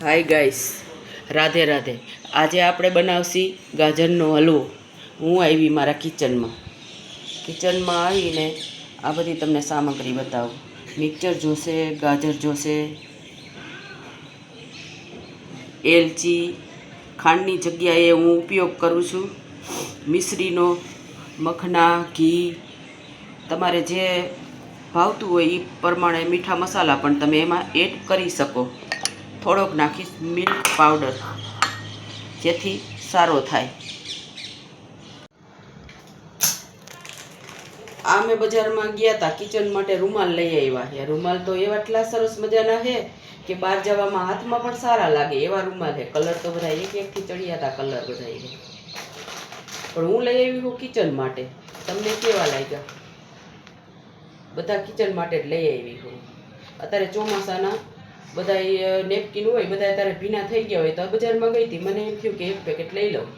Hi guys, Radhe Radhe. આજે આપણે બનાવશી ગાજરનો હલવો. હું આવી મારા કિચનમાં આવીને આ બધી તમને સામગ્રી બતાવું. મિક્સર જોશે, ગાજર જોશે, એલચી, ખાંડની જગ્યાએ હું ઉપયોગ કરું છું મિશ્રીનો, મખના, ઘી. તમારે જે ભાવતું હોય એ પ્રમાણે મીઠા મસાલા પણ તમે એમાં એડ કરી શકો. થોડોક નાખીશ મિલ્ક પાવડર, જેથી સારો થાય. આ મેં બજારમાં ગયા હતા, કિચન માટે રૂમાલ લઈ આવ્યા છે. રૂમાલ તો એવા એટલા સરસ મજાના છે કે બહાર જવામાં હાથમાં પણ સારા લાગે એવા રૂમાલ છે. કલર તો બધા એક એકથી ચડિયા હતા કલર બધા છે, પણ હું લઈ આવી હું કિચન માટે. તમને કેવા લાગ્યા? બધા કિચન માટે જ લઈ આવી હું. અત્યારે ચોમાસાના બધા નેપકિન હોય, બધા અત્યારે ભીના થઈ ગયા હોય તો બજારમાં ગઈ હતી, મને એમ થયું કે એક પેકેટ લઈ લઉં.